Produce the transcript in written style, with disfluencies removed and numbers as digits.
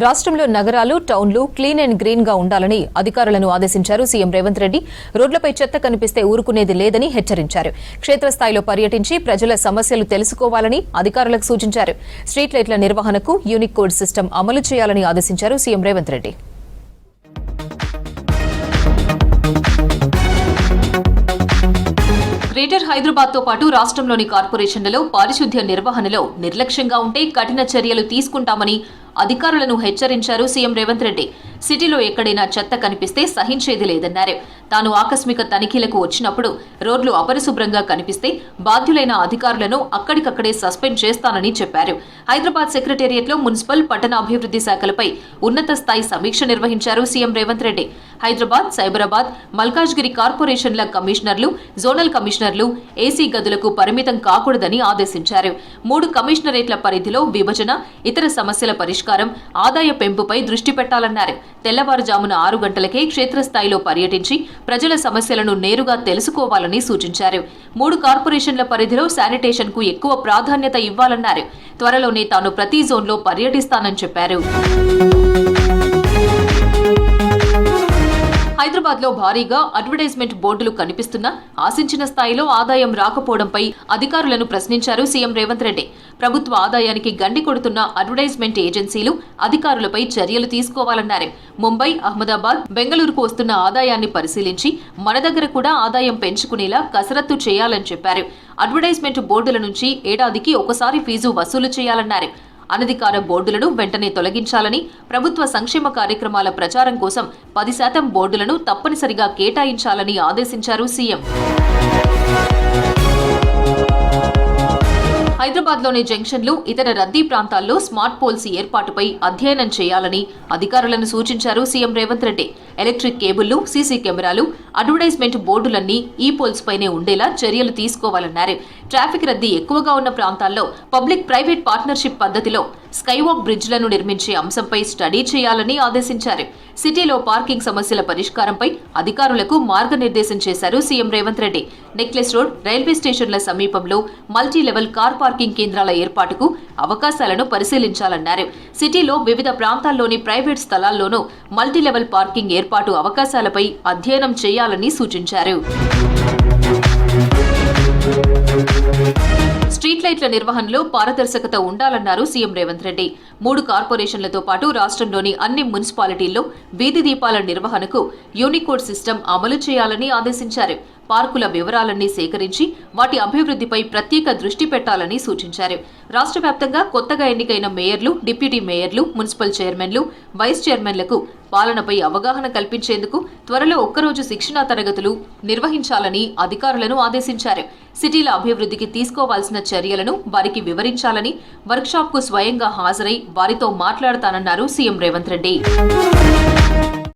రాష్ట్రంలో నగరాలు, టౌన్లు clean and green గా ఉండాలని అధికారులను ఆదేశించారు సీఎం రేవంత్ రెడ్డి. రోడ్లపై చెత్త కనిపిస్తే ఊరుకునేది లేదని హెచ్చరించారు. క్షేత్రస్థాయిలో పర్యటించి ప్రజల సమస్యలు తెలుసుకోవాలని అధికారులకు సూచించారు. స్ట్రీట్ లైట్ల నిర్వహణకు యూనిక్ కోడ్ సిస్టమ్ అమలు చేయాలని ఆదేశించారు సీఎం రేవంత్ రెడ్డి. గ్రేటర్ హైదరాబాద్ తో పాటు రాష్ట్రంలోని కార్పొరేషన్లలో పారిశుద్ధ్య నిర్వహణలో నిర్లక్ష్యంగా ఉంటే కఠిన చర్యలు తీసుకుంటామని అధికారులను హెచ్చరించారు సీఎం రేవంత్ రెడ్డి. సిటీలో ఎక్కడైనా చెత్త కనిపిస్తే సహించేది లేదన్నారు. తాను ఆకస్మిక తనిఖీలకు వచ్చినప్పుడు రోడ్లు అపరిశుభ్రంగా కనిపిస్తే బాధ్యులైన అధికారులను అక్కడికక్కడే సస్పెండ్ చేస్తానని చెప్పారు. హైదరాబాద్ సెక్రటేరియట్లో మున్సిపల్, పట్టణాభివృద్ధి శాఖలపై ఉన్నత స్థాయి సమీక్ష నిర్వహించారు సీఎం రేవంత్ రెడ్డి. హైదరాబాద్, సైబరాబాద్, మల్కాజ్గిరి కార్పొరేషన్ల కమిషనర్లు, జోనల్ కమిషనర్లు ఏసీ గదులకు పరిమితం కాకూడదని ఆదేశించారు. 3 కమిషనరేట్ల పరిధిలో విభజన, ఇతర సమస్యల పరిష్కారం, ఆదాయ పెంపుపై దృష్టి పెట్టాలన్నారు. తెల్లవారుజామున 6 గంటలకే క్షేత్రస్థాయిలో పర్యటించి ప్రజల సమస్యలను నేరుగా తెలుసుకోవాలని సూచించారు. 3 కార్పొరేషన్ల పరిధిలో శానిటేషన్ కు ఎక్కువ ప్రాధాన్యత ఇవ్వాలన్నారు. త్వరలోనే తాను ప్రతి జోన్లో పర్యటిస్తానని చెప్పారు. హైదరాబాద్ లో భారీగా అడ్వర్టైజ్మెంట్ బోర్డులు కనిపిస్తున్నా ఆశించిన స్థాయిలో ఆదాయం రాకపోవడంపై అధికారులను ప్రశ్నించారు సీఎం రేవంత్ రెడ్డి. ప్రభుత్వ ఆదాయానికి గండి కొడుతున్న అడ్వర్టైజ్మెంట్ ఏజెన్సీలు అధికారులపై చర్యలు తీసుకోవాలన్నారు. ముంబై, అహ్మదాబాద్, బెంగళూరుకు వస్తున్న ఆదాయాన్ని పరిశీలించి మన దగ్గర కూడా ఆదాయం పెంచుకునేలా కసరత్తు చేయాలని చెప్పారు. అడ్వర్టైజ్మెంట్ బోర్డుల నుంచి ఏడాదికి ఒకసారి ఫీజు వసూలు చేయాలన్నారు. అనధికార బోర్డులను వెంటనే తొలగించాలని, ప్రభుత్వ సంక్షేమ కార్యక్రమాల ప్రచారం కోసం 10% బోర్డులను తప్పనిసరిగా కేటాయించాలని ఆదేశించారు సీఎం. హైదరాబాద్లోని జంక్షన్లు, ఇతర రద్దీ ప్రాంతాల్లో స్మార్ట్ పోల్స్ ఏర్పాటుపై అధ్యయనం చేయాలని అధికారులను సూచించారు సీఎం రేవంత్ రెడ్డి. ఎలక్ట్రిక్ కేబుళ్లు, సీసీ కెమెరాలు, అడ్వర్టైజ్మెంట్ బోర్డులన్నీ ఈ పోల్స్ పైనే ఉండేలా చర్యలు తీసుకోవాలన్నారు. ట్రాఫిక్ రద్దీ ఎక్కువగా ఉన్న ప్రాంతాల్లో పబ్లిక్ ప్రైవేట్ పార్ట్నర్షిప్ పద్ధతిలో స్కైవాక్ బ్రిడ్జ్లను నిర్మించే అంశంపై స్టడీ చేయాలని ఆదేశించారు. సిటీలో పార్కింగ్ సమస్యల పరిష్కారంపై అధికారులకు మార్గనిర్దేశం చేశారు CM Revanth Reddy. Necklace road, railway స్టేషన్ల సమీపంలో మల్టీ లెవెల్ కార్ పార్కింగ్ కేంద్రాల ఏర్పాటుకు అవకాశాలను పరిశీలించాలన్నారు. సిటీలో వివిధ ప్రాంతాల్లోని ప్రైవేట్ స్థలాల్లోనూ మల్టీ లెవెల్ పార్కింగ్ ఏర్పాటు అవకాశాలపై అధ్యయనం చేయాలని సూచించారు. స్ట్రీట్ లైట్ల నిర్వహణలో పారదర్శకత ఉండాలన్నారు సీఎం రేవంత్ రెడ్డి. 3 కార్పొరేషన్లతో పాటు రాష్ట్రంలోని అన్ని మున్సిపాలిటీల్లో వీధి దీపాల నిర్వహణకు యూనికోడ్ సిస్టమ్ అమలు చేయాలని ఆదేశించారు. పార్కుల వివరాలన్నీ సేకరించి వాటి అభివృద్ధిపై ప్రత్యేక దృష్టి పెట్టాలని సూచించారు. రాష్ట్ర వ్యాప్తంగా కొత్తగా ఎన్నికైన మేయర్లు, డిప్యూటీ మేయర్లు, మున్సిపల్ చైర్మన్లు, వైస్ చైర్మన్లకు పాలనపై అవగాహన కల్పించేందుకు త్వరలో ఒక్కరోజు శిక్షణా తరగతులు నిర్వహించాలని అధికారులను ఆదేశించారు. సిటీల అభివృద్ధికి తీసుకోవాల్సిన చర్యలను వారికి వివరించాలని, వర్క్షాప్కు స్వయంగా హాజరై వారితో మాట్లాడతానన్నారు సీఎం రేవంత్ రెడ్డి.